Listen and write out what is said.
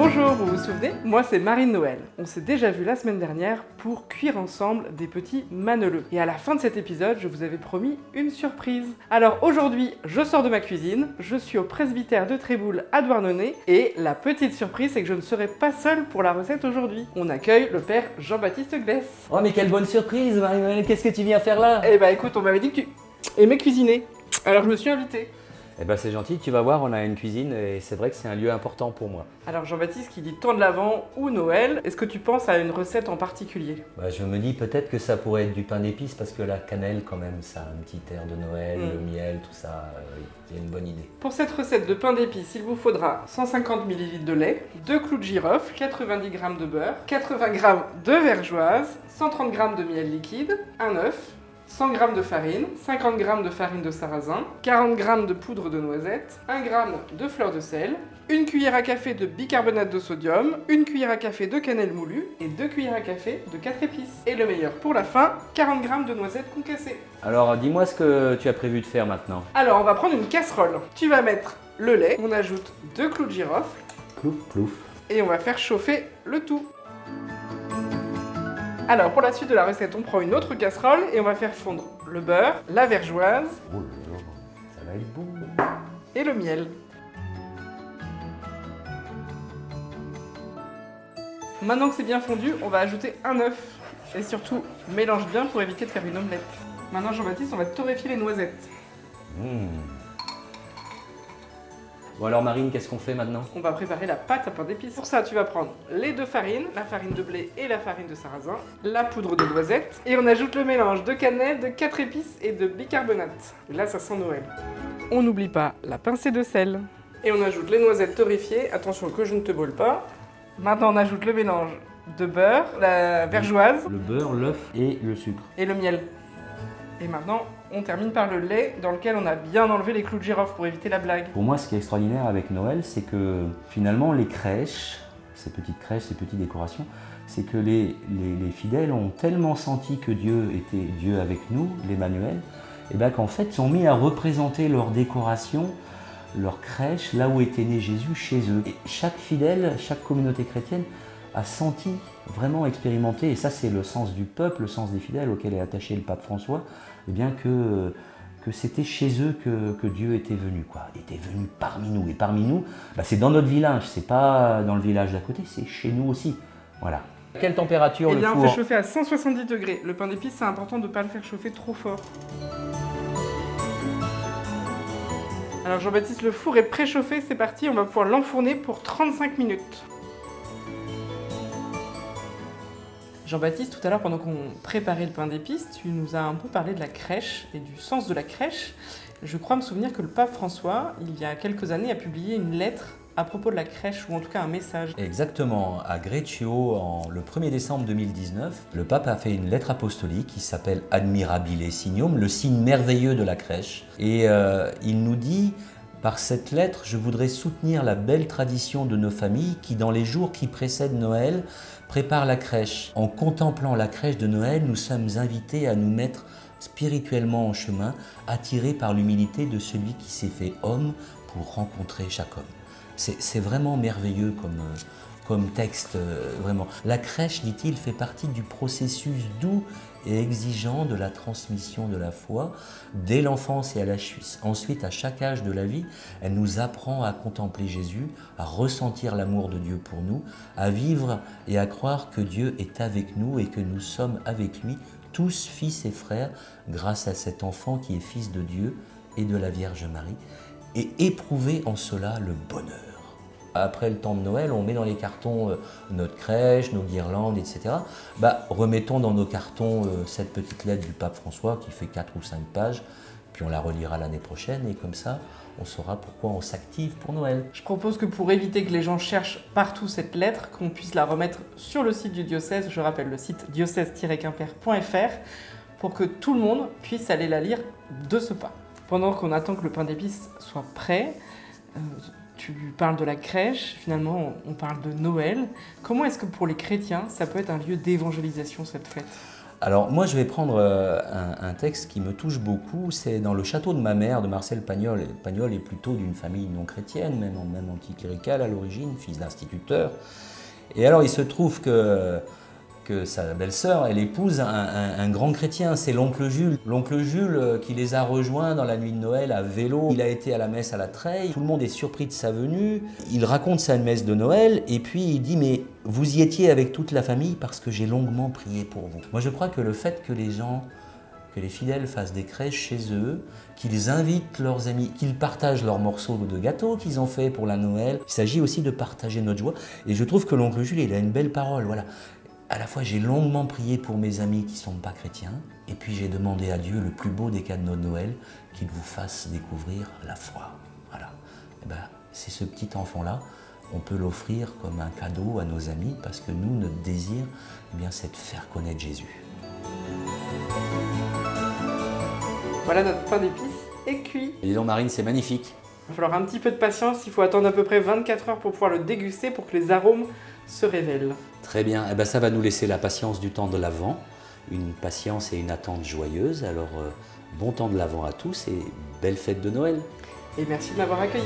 Bonjour, vous vous souvenez? Moi c'est Marine Noël. On s'est déjà vu la semaine dernière pour cuire ensemble des petits maneleux. Et à la fin de cet épisode, je vous avais promis une surprise. Alors aujourd'hui, je sors de ma cuisine, je suis au presbytère de Tréboul à Douarnenez, et la petite surprise c'est que je ne serai pas seule pour la recette aujourd'hui. On accueille le père Jean-Baptiste Glès. Oh mais quelle bonne surprise Marie-Noël, qu'est-ce que tu viens faire là? Eh bah écoute, on m'avait dit que tu aimais cuisiner, alors je me suis invitée. Eh ben c'est gentil, tu vas voir, on a une cuisine et c'est vrai que c'est un lieu important pour moi. Alors Jean-Baptiste qui dit temps de l'Avent ou Noël, est-ce que tu penses à une recette en particulier? Je me dis peut-être que ça pourrait être du pain d'épices parce que la cannelle quand même, ça a un petit air de Noël, le miel, tout ça, c'est une bonne idée. Pour cette recette de pain d'épices, il vous faudra 150 ml de lait, 2 clous de girofle, 90 g de beurre, 80 g de vergeoise, 130 g de miel liquide, un œuf, 100 g de farine, 50 g de farine de sarrasin, 40 g de poudre de noisette, 1 g de fleur de sel, une cuillère à café de bicarbonate de sodium, une cuillère à café de cannelle moulue et 2 cuillères à café de 4 épices. Et le meilleur pour la fin, 40 g de noisettes concassées. Alors dis-moi ce que tu as prévu de faire maintenant. Alors on va prendre une casserole. Tu vas mettre le lait, on ajoute 2 clous de girofle. Plouf plouf. Et on va faire chauffer le tout. Alors pour la suite de la recette, on prend une autre casserole et on va faire fondre le beurre, la vergeoise Oh là là, ça va être bon. et le miel. Maintenant que c'est bien fondu, on va ajouter un œuf. Et surtout, mélange bien pour éviter de faire une omelette. Maintenant Jean-Baptiste, on va torréfier les noisettes. Bon alors Marine, qu'est-ce qu'on fait maintenant? On va préparer la pâte à pain d'épices. Pour ça, tu vas prendre les deux farines, la farine de blé et la farine de sarrasin, la poudre de noisette, et on ajoute le mélange de cannelle, de 4 épices et de bicarbonate. Et là, ça sent Noël. On n'oublie pas la pincée de sel. Et on ajoute les noisettes torréfiées. Attention que je ne te brûle pas. Maintenant, on ajoute le mélange de beurre, la vergeoise Le beurre, l'œuf et le sucre. et le miel. Et maintenant, on termine par le lait dans lequel on a bien enlevé les clous de girofle pour éviter la blague. Pour moi, ce qui est extraordinaire avec Noël, c'est que finalement les crèches, ces petites décorations, c'est que les fidèles ont tellement senti que Dieu était Dieu avec nous, l'Emmanuel, et bien qu'en fait, ils sont mis à représenter leur décoration, leur crèche, là où était né Jésus, chez eux. Et chaque fidèle, chaque communauté chrétienne a senti, vraiment expérimenté, et ça c'est le sens du peuple, le sens des fidèles auquel est attaché le pape François, eh bien que c'était chez eux que Dieu était venu, était venu parmi nous. Et parmi nous, c'est dans notre village, c'est pas dans le village d'à côté, c'est chez nous aussi. Voilà. Quelle température Eh le bien, four? on fait chauffer à 170 degrés. Le pain d'épices, c'est important de ne pas le faire chauffer trop fort. Alors Jean-Baptiste, le four est préchauffé, c'est parti, on va pouvoir l'enfourner pour 35 minutes. Jean-Baptiste, tout à l'heure, pendant qu'on préparait le pain d'épices, tu nous as un peu parlé de la crèche et du sens de la crèche. Je crois me souvenir que le pape François, il y a quelques années, a publié une lettre à propos de la crèche, ou en tout cas un message. Exactement, à Greccio, le 1er décembre 2019, le pape a fait une lettre apostolique qui s'appelle Admirabile Signum, le signe merveilleux de la crèche. Et il nous dit, par cette lettre, je voudrais soutenir la belle tradition de nos familles qui, dans les jours qui précèdent Noël, préparent la crèche. En contemplant la crèche de Noël, nous sommes invités à nous mettre spirituellement en chemin, attirés par l'humilité de celui qui s'est fait homme pour rencontrer chaque homme. C'est vraiment merveilleux comme texte, vraiment. La crèche, dit-il, fait partie du processus doux et exigeant de la transmission de la foi. Dès l'enfance et ensuite à chaque âge de la vie, elle nous apprend à contempler Jésus, à ressentir l'amour de Dieu pour nous, à vivre et à croire que Dieu est avec nous et que nous sommes avec lui, tous fils et frères, grâce à cet enfant qui est fils de Dieu et de la Vierge Marie, et éprouver en cela le bonheur. Après le temps de Noël, on met dans les cartons notre crèche, nos guirlandes, etc. Remettons dans nos cartons cette petite lettre du pape François qui fait 4 ou 5 pages, puis on la relira l'année prochaine et comme ça, on saura pourquoi on s'active pour Noël. Je propose que pour éviter que les gens cherchent partout cette lettre, qu'on puisse la remettre sur le site du diocèse, je rappelle le site diocèse-quimper.fr, pour que tout le monde puisse aller la lire de ce pas. Pendant qu'on attend que le pain d'épices soit prêt, tu parles de la crèche, finalement on parle de Noël. Comment est-ce que pour les chrétiens, ça peut être un lieu d'évangélisation cette fête ? Alors moi je vais prendre un texte qui me touche beaucoup, c'est dans Le château de ma mère de Marcel Pagnol. Et Pagnol est plutôt d'une famille non chrétienne, même anticléricale à l'origine, fils d'instituteur. Et alors il se trouve que sa belle-sœur, elle épouse un grand chrétien, c'est l'oncle Jules. L'oncle Jules qui les a rejoints dans la nuit de Noël à vélo. Il a été à la messe à la Treille, tout le monde est surpris de sa venue. Il raconte sa messe de Noël et puis il dit « mais vous y étiez avec toute la famille parce que j'ai longuement prié pour vous ». Moi je crois que le fait que les fidèles fassent des crèches chez eux, qu'ils invitent leurs amis, qu'ils partagent leurs morceaux de gâteau qu'ils ont fait pour la Noël. Il s'agit aussi de partager notre joie. Et je trouve que l'oncle Jules, il a une belle parole, voilà. À la fois, j'ai longuement prié pour mes amis qui ne sont pas chrétiens, et puis j'ai demandé à Dieu le plus beau des cadeaux de Noël, qu'il vous fasse découvrir la foi. Voilà. Et ben, c'est ce petit enfant-là, on peut l'offrir comme un cadeau à nos amis, parce que nous, notre désir, eh bien, c'est de faire connaître Jésus. Voilà, notre pain d'épices est cuit. Et dis donc, Marine, c'est magnifique. Il va falloir un petit peu de patience, il faut attendre à peu près 24 heures pour pouvoir le déguster, pour que les arômes se révèlent. Très bien, eh ben, ça va nous laisser la patience du temps de l'Avent, une patience et une attente joyeuse. Alors, bon temps de l'Avent à tous et belle fête de Noël. Et merci de m'avoir accueilli.